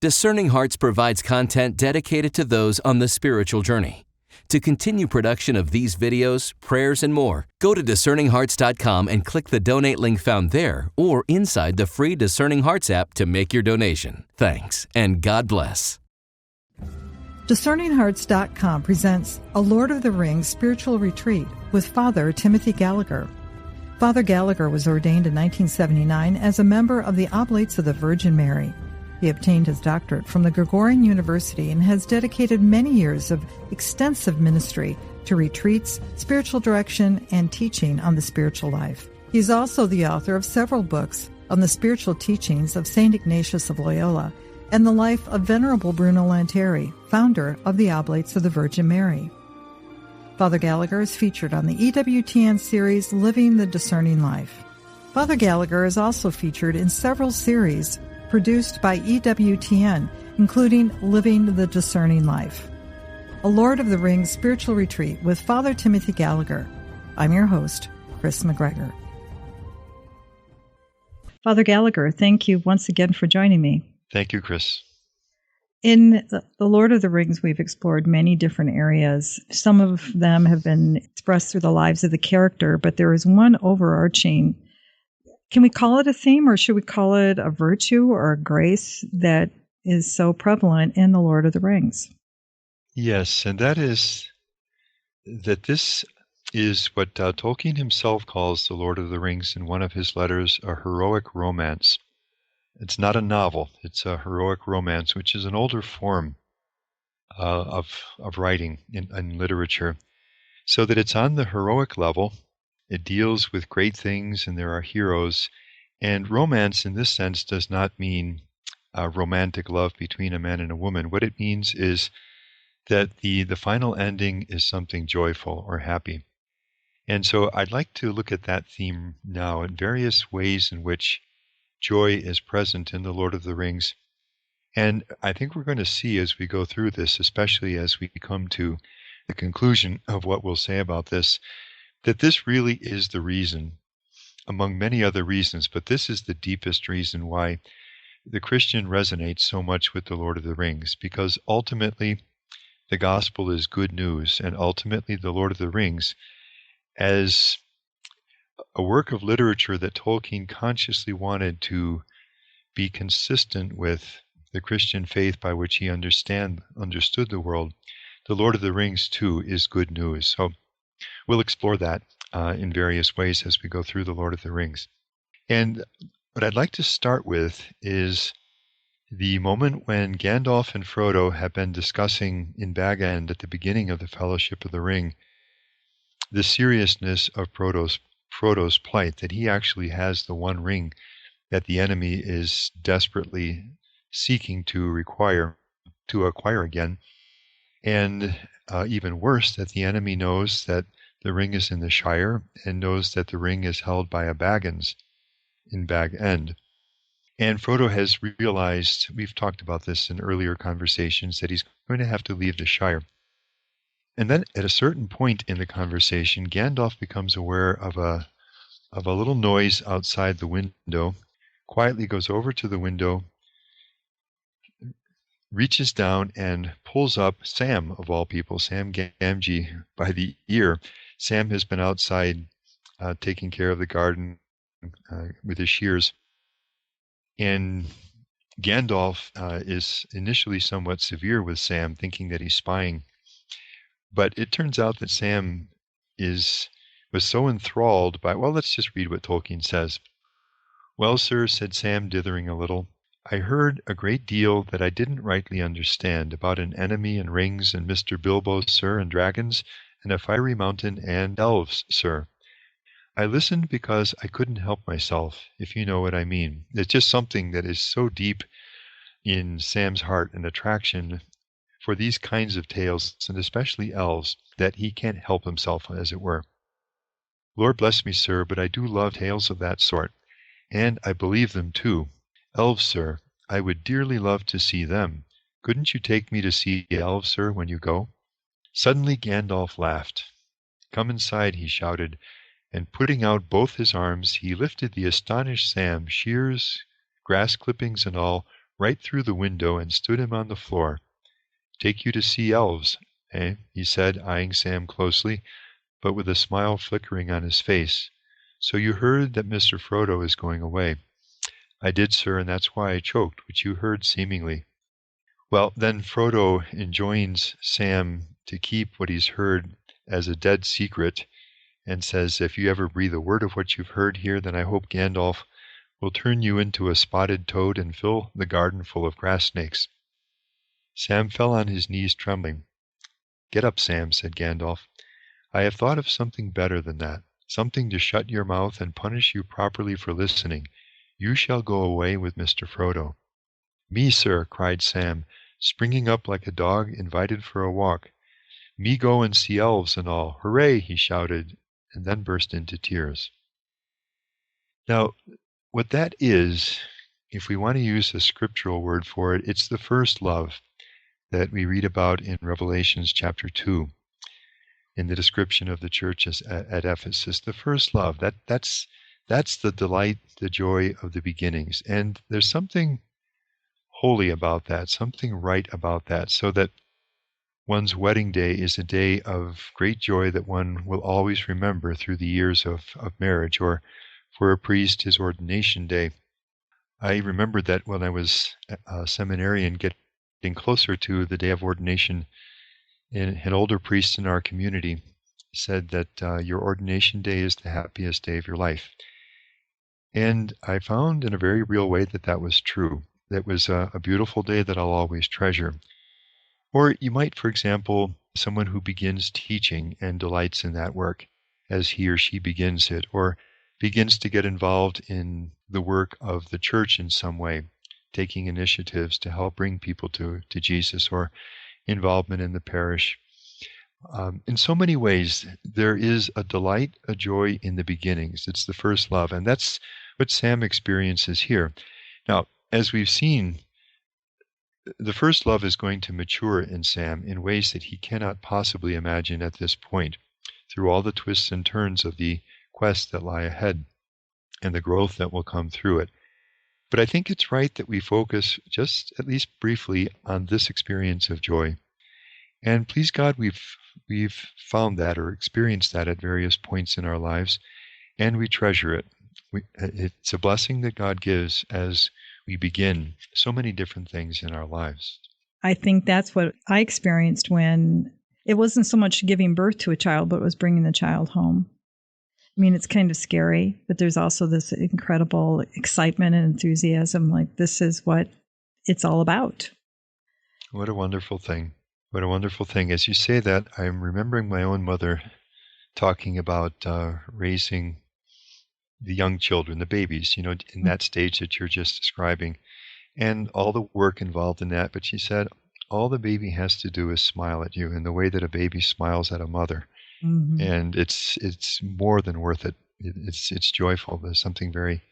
Discerning Hearts provides content dedicated to those on the spiritual journey. To continue production of these videos, prayers, and more, go to discerninghearts.com and click the donate link found there or inside the free Discerning Hearts app to make your donation. Thanks, and God bless. DiscerningHearts.com presents a Lord of the Rings spiritual retreat with Father Timothy Gallagher. Father Gallagher was ordained in 1979 as a member of the Oblates of the Virgin Mary. He obtained his doctorate from the Gregorian University and has dedicated many years of extensive ministry to retreats, spiritual direction, and teaching on the spiritual life. He is also the author of several books on the spiritual teachings of St. Ignatius of Loyola and the life of Venerable Bruno Lanteri, founder of the Oblates of the Virgin Mary. Father Gallagher is featured on the EWTN series Living the Discerning Life. Father Gallagher is also featured in several series produced by EWTN, including Living the Discerning Life. A Lord of the Rings spiritual retreat with Father Timothy Gallagher. I'm your host, Kris McGregor. Father Gallagher, thank you once again for joining me. Thank you, Kris. In The Lord of the Rings, we've explored many different areas. Some of them have been expressed through the lives of the character, but there is one overarching, can we call it a theme, or should we call it a virtue or a grace that is so prevalent in The Lord of the Rings? Yes, and that is that this is what Tolkien himself calls The Lord of the Rings in one of his letters, a heroic romance. It's not a novel, it's a heroic romance, which is an older form of writing in literature, so that it's on the heroic level. It deals with great things and there are heroes. And romance in this sense does not mean romantic love between a man and a woman. What it means is that the final ending is something joyful or happy. And so I'd like to look at that theme now in various ways in which joy is present in The Lord of the Rings. And I think we're going to see as we go through this, especially as we come to the conclusion of what we'll say about this, that this really is the reason, among many other reasons, but this is the deepest reason why the Christian resonates so much with The Lord of the Rings, because ultimately the gospel is good news, and ultimately The Lord of the Rings, as a work of literature that Tolkien consciously wanted to be consistent with the Christian faith by which he understood the world, The Lord of the Rings too is good news. So we'll explore that in various ways as we go through The Lord of the Rings. And what I'd like to start with is the moment when Gandalf and Frodo have been discussing in Bag End at the beginning of the Fellowship of the Ring the seriousness of Frodo's plight, that he actually has the one ring that the enemy is desperately seeking to acquire again. And even worse, that the enemy knows that the ring is in the Shire and knows that the ring is held by a Baggins in Bag End. And Frodo has realized, we've talked about this in earlier conversations, that he's going to have to leave the Shire. And then at a certain point in the conversation, Gandalf becomes aware of a little noise outside the window, quietly goes over to the window, reaches down and pulls up Sam, of all people, Sam Gamgee, by the ear. Sam has been outside taking care of the garden with his shears. And Gandalf is initially somewhat severe with Sam, thinking that he's spying. But it turns out that Sam was so enthralled by, well, let's just read what Tolkien says. "Well, sir," said Sam, dithering a little, "I heard a great deal that I didn't rightly understand about an enemy and rings and Mr. Bilbo, sir, and dragons, and a fiery mountain and elves, sir. I listened because I couldn't help myself, if you know what I mean." It's just something that is so deep in Sam's heart, an attraction for these kinds of tales, and especially elves, that he can't help himself, as it were. "Lord bless me, sir, but I do love tales of that sort, and I believe them too. Elves, sir, I would dearly love to see them. Couldn't you take me to see elves, sir, when you go?" Suddenly Gandalf laughed. "Come inside," he shouted, and putting out both his arms, he lifted the astonished Sam, shears, grass clippings and all, right through the window and stood him on the floor. "Take you to see elves, eh?" he said, eyeing Sam closely, but with a smile flickering on his face. "So you heard that Mr. Frodo is going away?" "I did, sir, and that's why I choked, which you heard seemingly." Well, then Frodo enjoins Sam to keep what he's heard as a dead secret, and says, "If you ever breathe a word of what you've heard here, then I hope Gandalf will turn you into a spotted toad and fill the garden full of grass snakes." Sam fell on his knees trembling. "Get up, Sam," said Gandalf. "I have thought of something better than that, something to shut your mouth and punish you properly for listening. You shall go away with Mr. Frodo." "Me, sir," cried Sam, springing up like a dog invited for a walk. "Me go and see elves and all. Hooray!" he shouted, and then burst into tears. Now, what that is, if we want to use a scriptural word for it, it's the first love that we read about in Revelations chapter 2, in the description of the churches at Ephesus. The first love, that's the delight, the joy of the beginnings. And there's something holy about that, something right about that, so that one's wedding day is a day of great joy that one will always remember through the years of marriage, or for a priest, his ordination day. I remembered that when I was a seminarian, getting closer to the day of ordination, an older priest in our community said that your ordination day is the happiest day of your life. And I found in a very real way that that was true. That was a beautiful day that I'll always treasure. Or you might, for example, someone who begins teaching and delights in that work as he or she begins it, or begins to get involved in the work of the church in some way, taking initiatives to help bring people to Jesus, or involvement in the parish. In so many ways, there is a delight, a joy in the beginnings. It's the first love, and that's what Sam experiences here. Now, as we've seen, the first love is going to mature in Sam in ways that he cannot possibly imagine at this point, through all the twists and turns of the quests that lie ahead and the growth that will come through it. But I think it's right that we focus just at least briefly on this experience of joy. And please God, we've found that or experienced that at various points in our lives, and we treasure it. It's a blessing that God gives as we begin so many different things in our lives. I think that's what I experienced when it wasn't so much giving birth to a child, but it was bringing the child home. I mean, it's kind of scary, but there's also this incredible excitement and enthusiasm, like this is what it's all about. What a wonderful thing. What a wonderful thing. As you say that, I'm remembering my own mother talking about raising the young children, the babies, in that stage that you're just describing, and all the work involved in that. But she said, all the baby has to do is smile at you in the way that a baby smiles at a mother. Mm-hmm. And it's more than worth it. It's joyful. There's something very,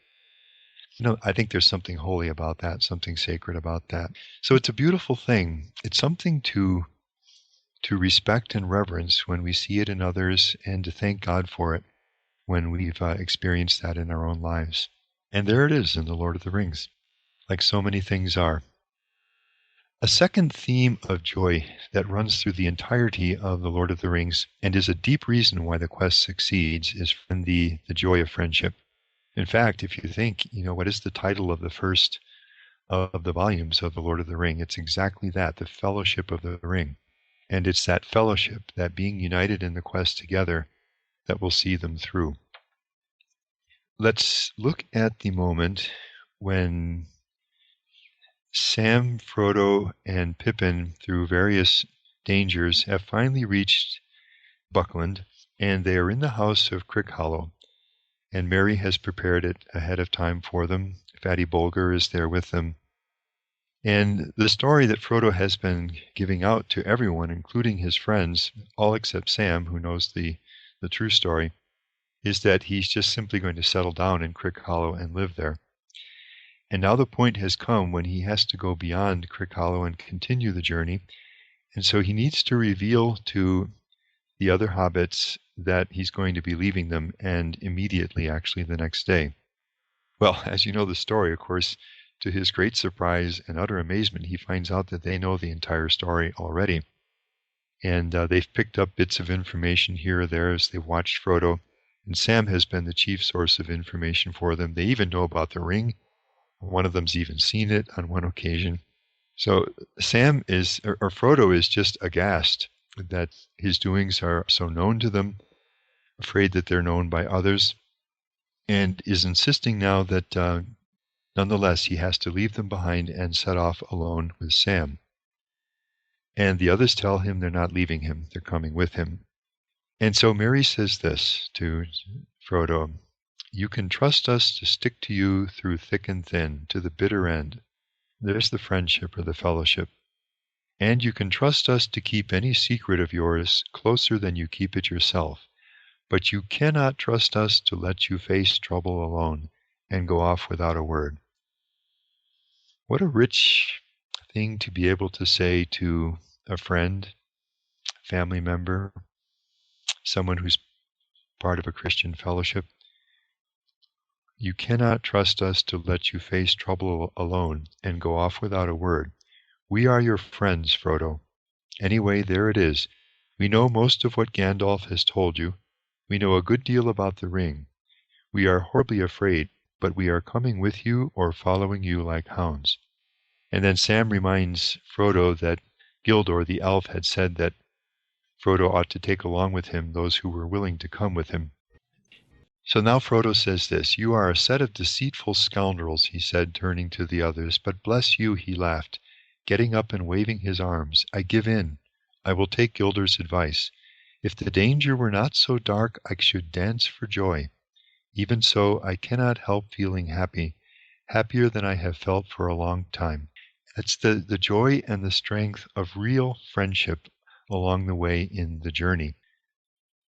I think there's something holy about that, something sacred about that. So it's a beautiful thing. It's something to respect and reverence when we see it in others, and to thank God for it when we've experienced that in our own lives. And there it is in The Lord of the Rings, like so many things are. A second theme of joy that runs through the entirety of The Lord of the Rings, and is a deep reason why the quest succeeds, is from the joy of friendship. In fact, if you think, what is the title of the first of the volumes of The Lord of the Ring? It's exactly that, the Fellowship of the Ring. And it's that fellowship, that being united in the quest together, that will see them through. Let's look at the moment when Sam, Frodo, and Pippin, through various dangers, have finally reached Buckland, and they are in the house of Crickhollow, and Merry has prepared it ahead of time for them. Fatty Bolger is there with them. And the story that Frodo has been giving out to everyone, including his friends, all except Sam, who knows the true story, is that he's just simply going to settle down in Crickhollow and live there. And now the point has come when he has to go beyond Crickhollow and continue the journey. And so he needs to reveal to the other hobbits that he's going to be leaving them, and immediately, actually, the next day. Well, as you know the story, of course, to his great surprise and utter amazement, he finds out that they know the entire story already. And they've picked up bits of information here or there as they've watched Frodo. And Sam has been the chief source of information for them. They even know about the ring. One of them's even seen it on one occasion. So Frodo is just aghast that his doings are so known to them, afraid that they're known by others, and is insisting now that nonetheless he has to leave them behind and set off alone with Sam. And the others tell him they're not leaving him, they're coming with him. And so Merry says this to Frodo: "You can trust us to stick to you through thick and thin, to the bitter end." There's the friendship or the fellowship. "And you can trust us to keep any secret of yours closer than you keep it yourself. But you cannot trust us to let you face trouble alone and go off without a word." What a rich thing to be able to say to a friend, family member, someone who's part of a Christian fellowship. You cannot trust us to let you face trouble alone and go off without a word. We are your friends, Frodo. Anyway, there it is. We know most of what Gandalf has told you. We know a good deal about the ring. We are horribly afraid, but we are coming with you or following you like hounds. And then Sam reminds Frodo that Gildor the elf had said that Frodo ought to take along with him those who were willing to come with him. So now Frodo says this: "You are a set of deceitful scoundrels," he said, turning to the others. "But bless you," he laughed, getting up and waving his arms. "I give in. I will take Gildor's advice. If the danger were not so dark, I should dance for joy. Even so, I cannot help feeling happy, happier than I have felt for a long time." It's the joy and the strength of real friendship along the way in the journey.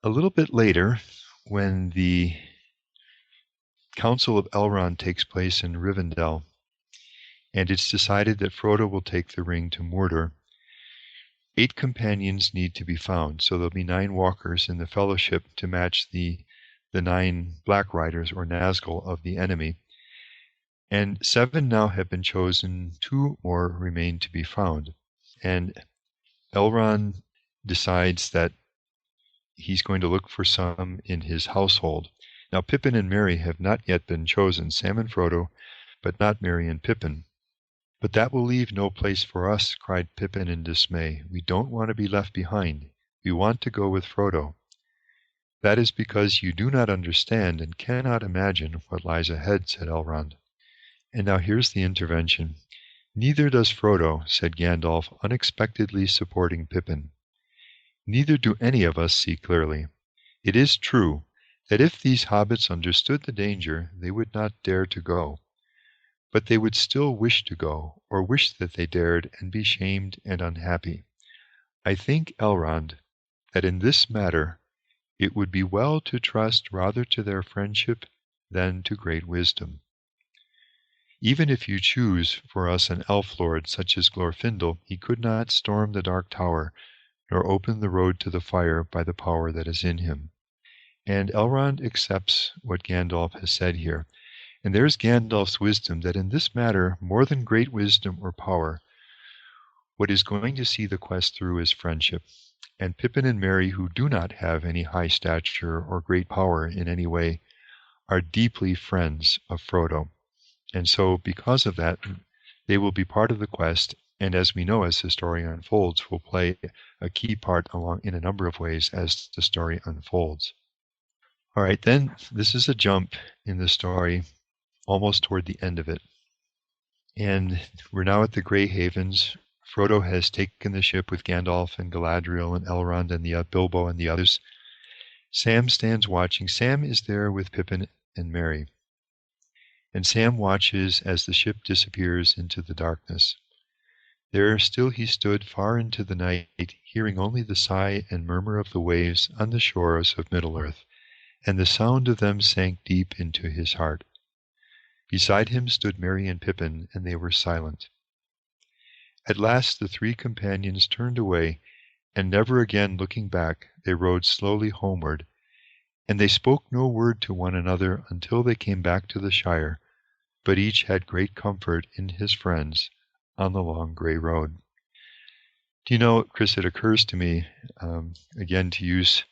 A little bit later, when the Council of Elrond takes place in Rivendell, and it's decided that Frodo will take the ring to Mordor, 8 companions need to be found. So there'll be 9 walkers in the fellowship to match the 9 Black Riders or Nazgul of the enemy. And 7 now have been chosen, 2 more remain to be found. And Elrond decides that he's going to look for some in his household. Now Pippin and Merry have not yet been chosen, Sam and Frodo, but not Merry and Pippin. "But that will leave no place for us," cried Pippin in dismay. "We don't want to be left behind. We want to go with Frodo." "That is because you do not understand and cannot imagine what lies ahead," said Elrond. And now here's the intervention. "Neither does Frodo," said Gandalf, unexpectedly supporting Pippin. "Neither do any of us see clearly. It is true that if these hobbits understood the danger, they would not dare to go. But they would still wish to go, or wish that they dared, and be shamed and unhappy. I think, Elrond, that in this matter it would be well to trust rather to their friendship than to great wisdom. Even if you choose for us an elf lord such as Glorfindel, he could not storm the Dark Tower, nor open the road to the fire by the power that is in him." And Elrond accepts what Gandalf has said here. And there's Gandalf's wisdom, that in this matter, more than great wisdom or power, what is going to see the quest through is friendship. And Pippin and Merry, who do not have any high stature or great power in any way, are deeply friends of Frodo. And so because of that, they will be part of the quest, and as we know, as the story unfolds, will play a key part along in a number of ways as the story unfolds. All right, then this is a jump in the story almost toward the end of it. And we're now at the Grey Havens. Frodo has taken the ship with Gandalf and Galadriel and Elrond and Bilbo and the others. Sam stands watching. Sam is there with Pippin and Merry. And Sam watches as the ship disappears into the darkness. There still he stood far into the night, hearing only the sigh and murmur of the waves on the shores of Middle-earth, and the sound of them sank deep into his heart. Beside him stood Merry and Pippin, and they were silent. At last the 3 companions turned away, and never again looking back, they rode slowly homeward, and they spoke no word to one another until they came back to the Shire, but each had great comfort in his friends on the long gray road. Do you know, Chris, it occurs to me, again, to use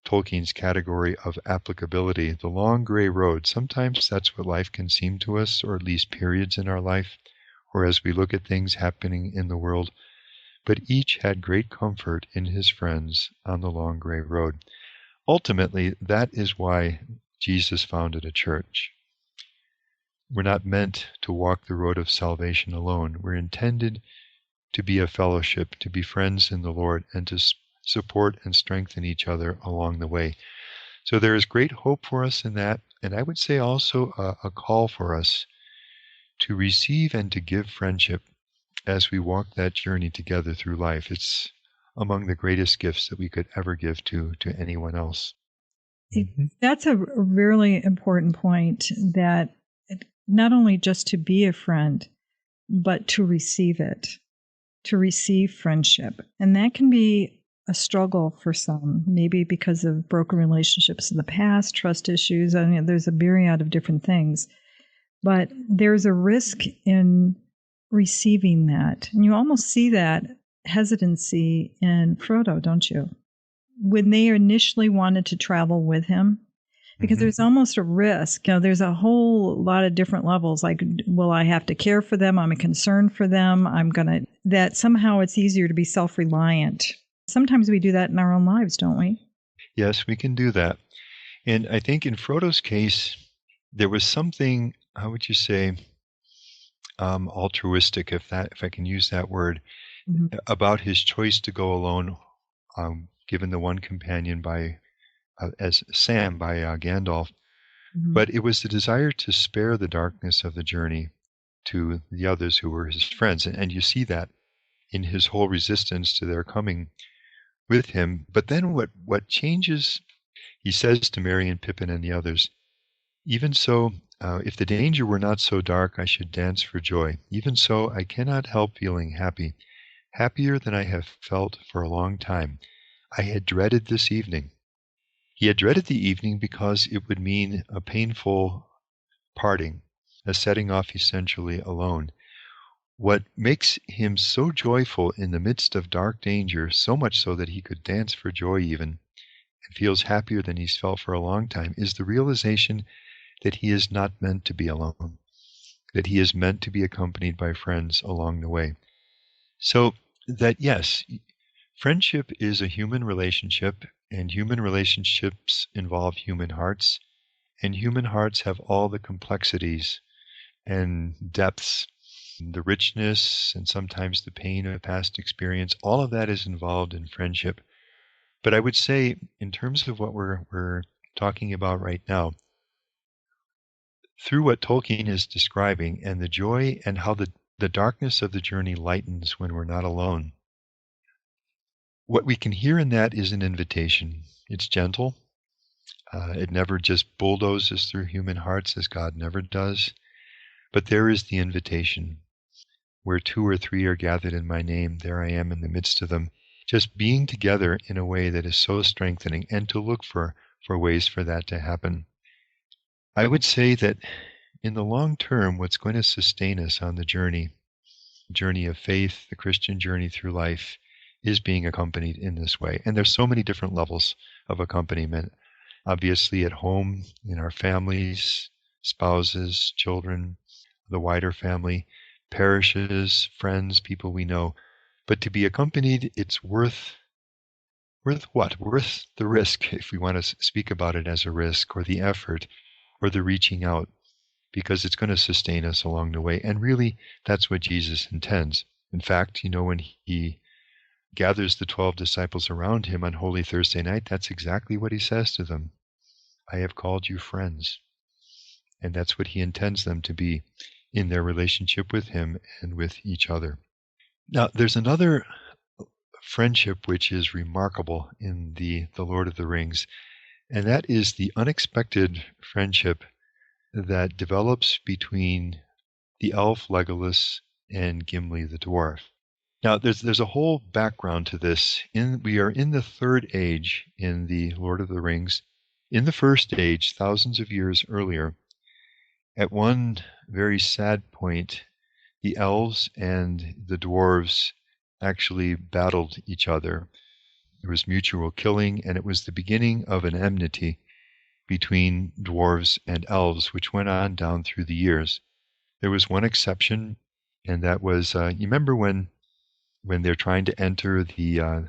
Tolkien's category of applicability, the long gray road. Sometimes that's what life can seem to us, or at least periods in our life, or as we look at things happening in the world. But each had great comfort in his friends on the long gray road. Ultimately, that is why Jesus founded a church. We're not meant to walk the road of salvation alone. We're intended to be a fellowship, to be friends in the Lord, and to support and strengthen each other along the way. So there is great hope for us in that, and I would say also a call for us to receive and to give friendship as we walk that journey together through life. It's among the greatest gifts that we could ever give to anyone else. That's a really important point, that not only just to be a friend, but to receive it, to receive friendship. And that can be a struggle for some, maybe because of broken relationships in the past, trust issues. I mean, there's a myriad of different things. But there's a risk in receiving that. And you almost see that hesitancy in Frodo, don't you? When they initially wanted to travel with him, because there's almost a risk. You know, there's a whole lot of different levels. Like, will I have to care for them? I'm concerned for them. That somehow it's easier to be self-reliant. Sometimes we do that in our own lives, don't we? Yes, we can do that. And I think in Frodo's case, there was something, how would you say, altruistic, if I can use that word, about his choice to go alone, given the one companion as Sam by Gandalf. But it was the desire to spare the darkness of the journey to the others who were his friends. And you see that in his whole resistance to their coming with him. But then what changes, he says to Merry and Pippin and the others, even so, if the danger were not so dark, I should dance for joy. Even so, I cannot help feeling happy, happier than I have felt for a long time. I had dreaded this evening. He had dreaded the evening because it would mean a painful parting, a setting off essentially alone. What makes him so joyful in the midst of dark danger, so much so that he could dance for joy even, and feels happier than he's felt for a long time, is the realization that he is not meant to be alone, that he is meant to be accompanied by friends along the way. So that, yes, friendship is a human relationship, and human relationships involve human hearts, and human hearts have all the complexities and depths, the richness, and sometimes the pain of past experience. All of that is involved in friendship. But I would say, in terms of what we're talking about right now, through what Tolkien is describing and the joy and how the darkness of the journey lightens when we're not alone, what we can hear in that is an invitation. It's gentle. It never just bulldozes through human hearts, as God never does. But there is the invitation. Where 2 or 3 are gathered in my name, there I am in the midst of them. Just being together in a way that is so strengthening, and to look for ways for that to happen. I would say that in the long term, what's going to sustain us on the journey of faith, the Christian journey through life, is being accompanied in this way. And there's so many different levels of accompaniment. Obviously at home, in our families, spouses, children, the wider family, parishes, friends, people we know. But to be accompanied, it's worth what? Worth the risk, if we want to speak about it as a risk, or the effort, or the reaching out, because it's going to sustain us along the way. And really, that's what Jesus intends. In fact, when he gathers the 12 disciples around him on Holy Thursday night, that's exactly what he says to them. I have called you friends. And that's what he intends them to be in their relationship with him and with each other. Now, there's another friendship which is remarkable in the Lord of the Rings, and that is the unexpected friendship that develops between the elf Legolas and Gimli the dwarf. Now, there's a whole background to this. We are in the third age in the Lord of the Rings. In the first age, thousands of years earlier, At one very sad point, the elves and the dwarves actually battled each other. There was mutual killing, and it was the beginning of an enmity between dwarves and elves, which went on down through the years. There was one exception, and that was, you remember when they're trying to enter the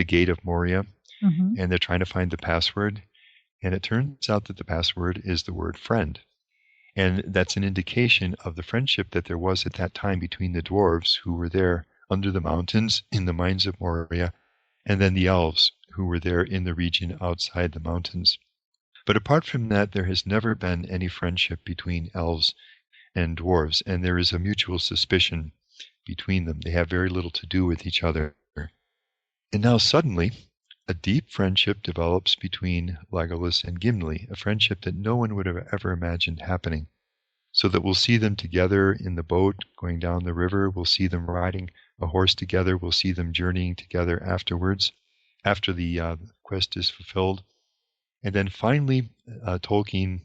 gate of Moria, and they're trying to find the password, and it turns out that the password is the word friend. And that's an indication of the friendship that there was at that time between the dwarves who were there under the mountains in the mines of Moria, and then the elves who were there in the region outside the mountains. But apart from that, there has never been any friendship between elves and dwarves, and there is a mutual suspicion between them. They have very little to do with each other. And now suddenly, a deep friendship develops between Legolas and Gimli, a friendship that no one would have ever imagined happening. So that we'll see them together in the boat going down the river, we'll see them riding a horse together, we'll see them journeying together afterwards, after the quest is fulfilled. And then finally, Tolkien,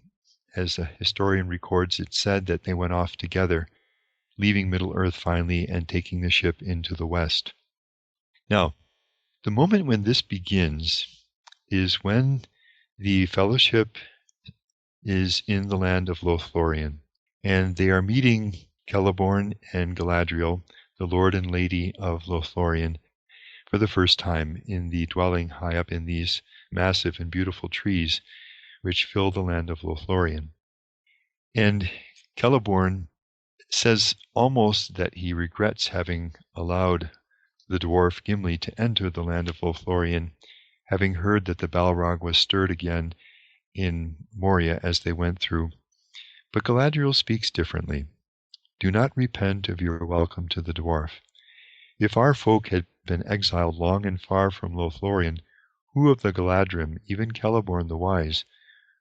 as a historian records, it said that they went off together, leaving Middle-earth finally and taking the ship into the west. Now, the moment when this begins is when the fellowship is in the land of 𝘍𝘪𝘳, and they are meeting Celeborn and Galadriel, the Lord and Lady of 𝘍𝘪𝘳, for the first time in the dwelling high up in these massive and beautiful trees which fill the land of 𝘍𝘪𝘳. And Celeborn says almost that he regrets having allowed the dwarf Gimli to enter the land of 𝘍𝘪𝘳, having heard that the Balrog was stirred again in Moria as they went through. But Galadriel speaks differently. Do not repent of your welcome to the dwarf. If our folk had been exiled long and far from 𝘍𝘪𝘳, who of the Galadrim, even Celeborn the wise,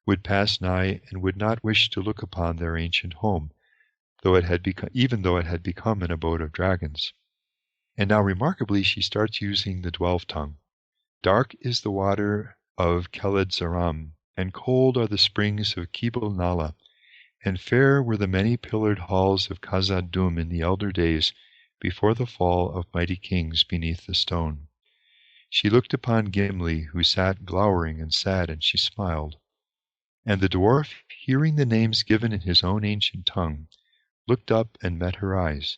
would pass nigh and would not wish to look upon their ancient home, even though it had become an abode of dragons? And now remarkably she starts using the Dwelf tongue. Dark is the water of 𝘙𝘍𝑢𝑗, and cold are the springs of 𝘊𝑛𝑎𝑙𝑎, and fair were the many pillared halls of Khazad-dûm in the elder days, before the fall of mighty kings beneath the stone. She looked upon Gimli, who sat glowering and sad, and she smiled. And the dwarf, hearing the names given in his own ancient tongue, looked up and met her eyes,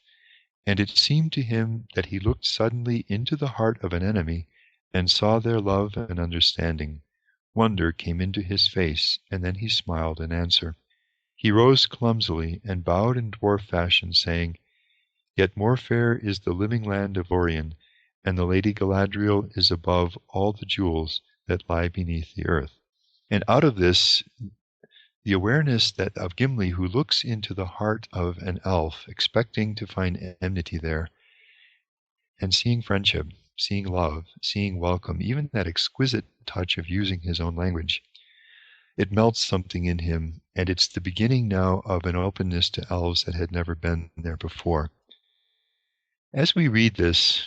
and it seemed to him that he looked suddenly into the heart of an enemy, and saw their love and understanding. Wonder came into his face, and then he smiled in answer. He rose clumsily and bowed in dwarf fashion, saying, Yet more fair is the living land of 𝘍𝘪𝘳, and the Lady Galadriel is above all the jewels that lie beneath the earth. And out of this, the awareness that of Gimli, who looks into the heart of an elf, expecting to find enmity there, and seeing friendship, seeing love, seeing welcome, even that exquisite touch of using his own language, it melts something in him, and it's the beginning now of an openness to elves that had never been there before. As we read this,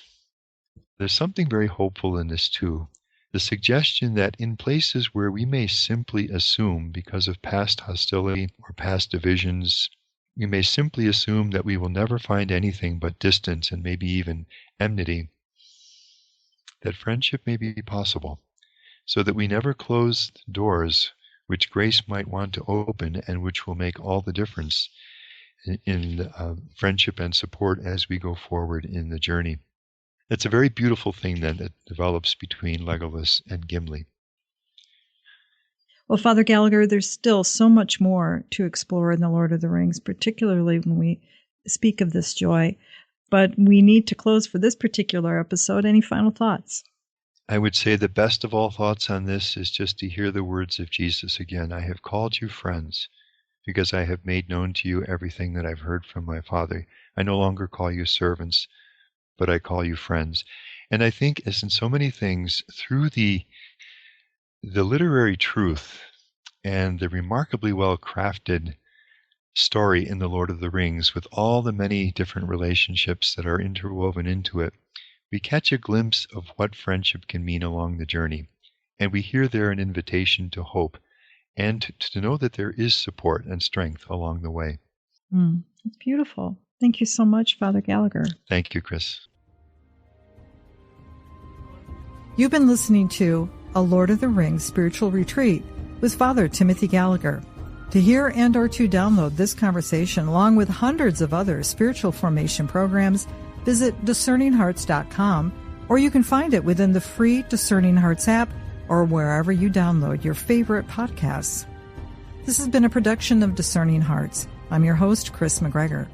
there's something very hopeful in this too. The suggestion that in places where we may simply assume, because of past hostility or past divisions, we may simply assume that we will never find anything but distance and maybe even enmity, that friendship may be possible, so that we never close doors which grace might want to open and which will make all the difference in friendship and support as we go forward in the journey. It's a very beautiful thing then that develops between Legolas and Gimli. Well, Father Gallagher, there's still so much more to explore in The Lord of the Rings, particularly when we speak of this joy. But we need to close for this particular episode. Any final thoughts? I would say the best of all thoughts on this is just to hear the words of Jesus again. I have called you friends, because I have made known to you everything that I've heard from my Father. I no longer call you servants, but I call you friends. And I think, as in so many things, through the literary truth and the remarkably well-crafted story in The Lord of the Rings, with all the many different relationships that are interwoven into it, we catch a glimpse of what friendship can mean along the journey. And we hear there an invitation to hope and to know that there is support and strength along the way. It's beautiful. Thank you so much, Father Gallagher. Thank you, Chris. You've been listening to A Lord of the Rings Spiritual Retreat with Father Timothy Gallagher. To hear and/or to download this conversation, along with hundreds of other spiritual formation programs, visit 𝑑iscerninghearts.com, or you can find it within the free Discerning Hearts app or wherever you download your favorite podcasts. This has been a production of Discerning Hearts. I'm your host, Chris McGregor.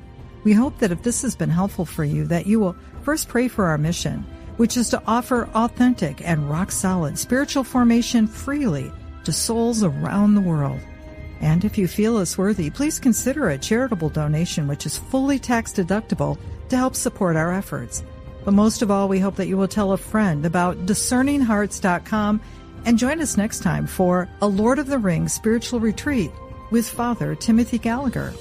We hope that if this has been helpful for you, that you will first pray for our mission, which is to offer authentic and rock-solid spiritual formation freely to souls around the world. And if you feel us worthy, please consider a charitable donation, which is fully tax-deductible, to help support our efforts. But most of all, we hope that you will tell a friend about DiscerningHearts.com and join us next time for A Lord of the Rings Spiritual Retreat with Father Timothy Gallagher.